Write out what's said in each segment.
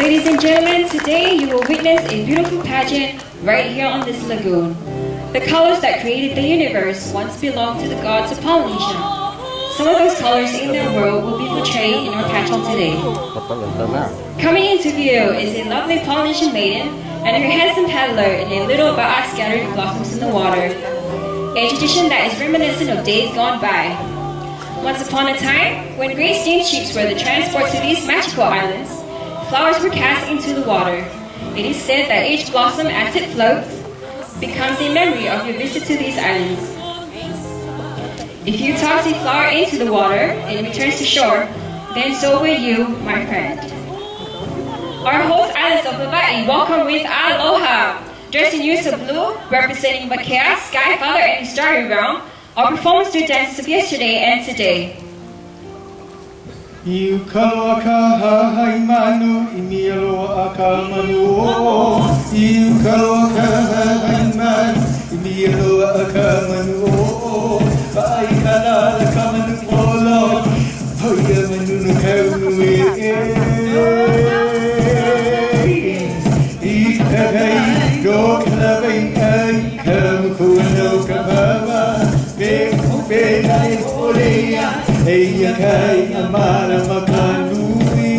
Ladies and gentlemen, today you will witness a beautiful pageant right here on this lagoon. The colors that created the universe once belonged to the gods of Polynesia. Some of those colors in their world will be portrayed in our pageant today. Coming into view is a lovely Polynesian maiden and her handsome paddler in a little ba'a scattered blossoms in the water, a tradition that is reminiscent of days gone by. Once upon a time, when great steamships were the transport to these magical islands, flowers were cast into the water. It is said that each blossom as it floats becomes a memory of your visit to these islands. If you toss a flower into the water and it returns to shore, then so will you, my friend. Our host islands of Hawaii welcome with aloha. Dressed in use of blue, representing Makea, Sky Father, and the Starry Realm, our performers do dances of yesterday and today. You kaloa ka hahai manu, imi aloha ka manu o. You kaloa ka hahai manu, imi aloha ka manu o. Ai ka la ka manu o lo, hoia manu no kaunu e. I ka hei, do ka la vei ai, ka muku no ka mama. Be be nai horea. Eia kai amara makanui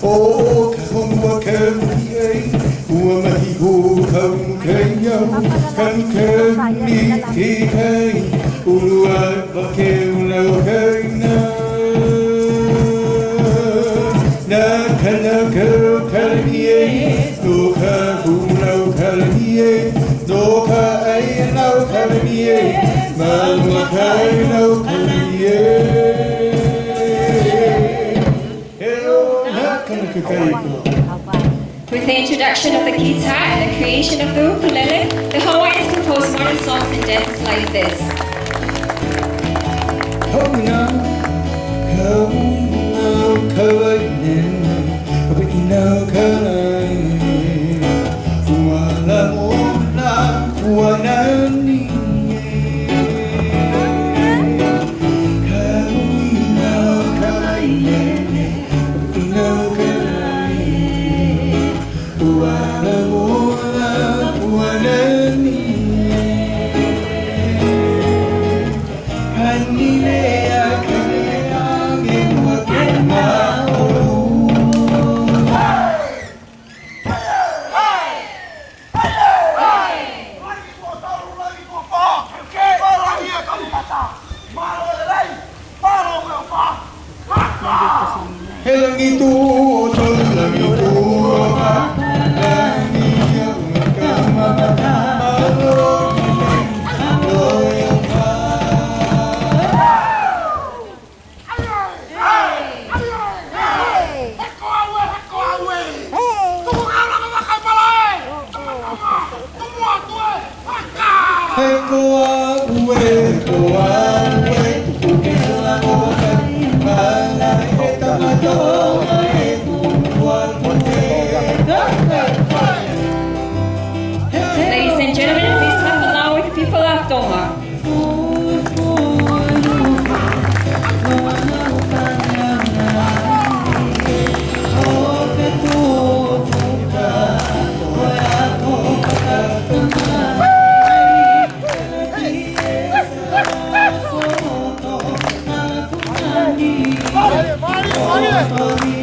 O ka honua kauni ei Ua mahi ho kaunu kai au Kaunu kauni ki kai Urua wake ulau kai na Na kana kau kalani ei No ka hulau kalani ei No ka ai nau kalani ei With the introduction of the guitar and the creation of the ukulele, the Hawaiians composed modern songs and dances like this. Ladies and gentlemen, please clap along with the people of Tonga. Mario!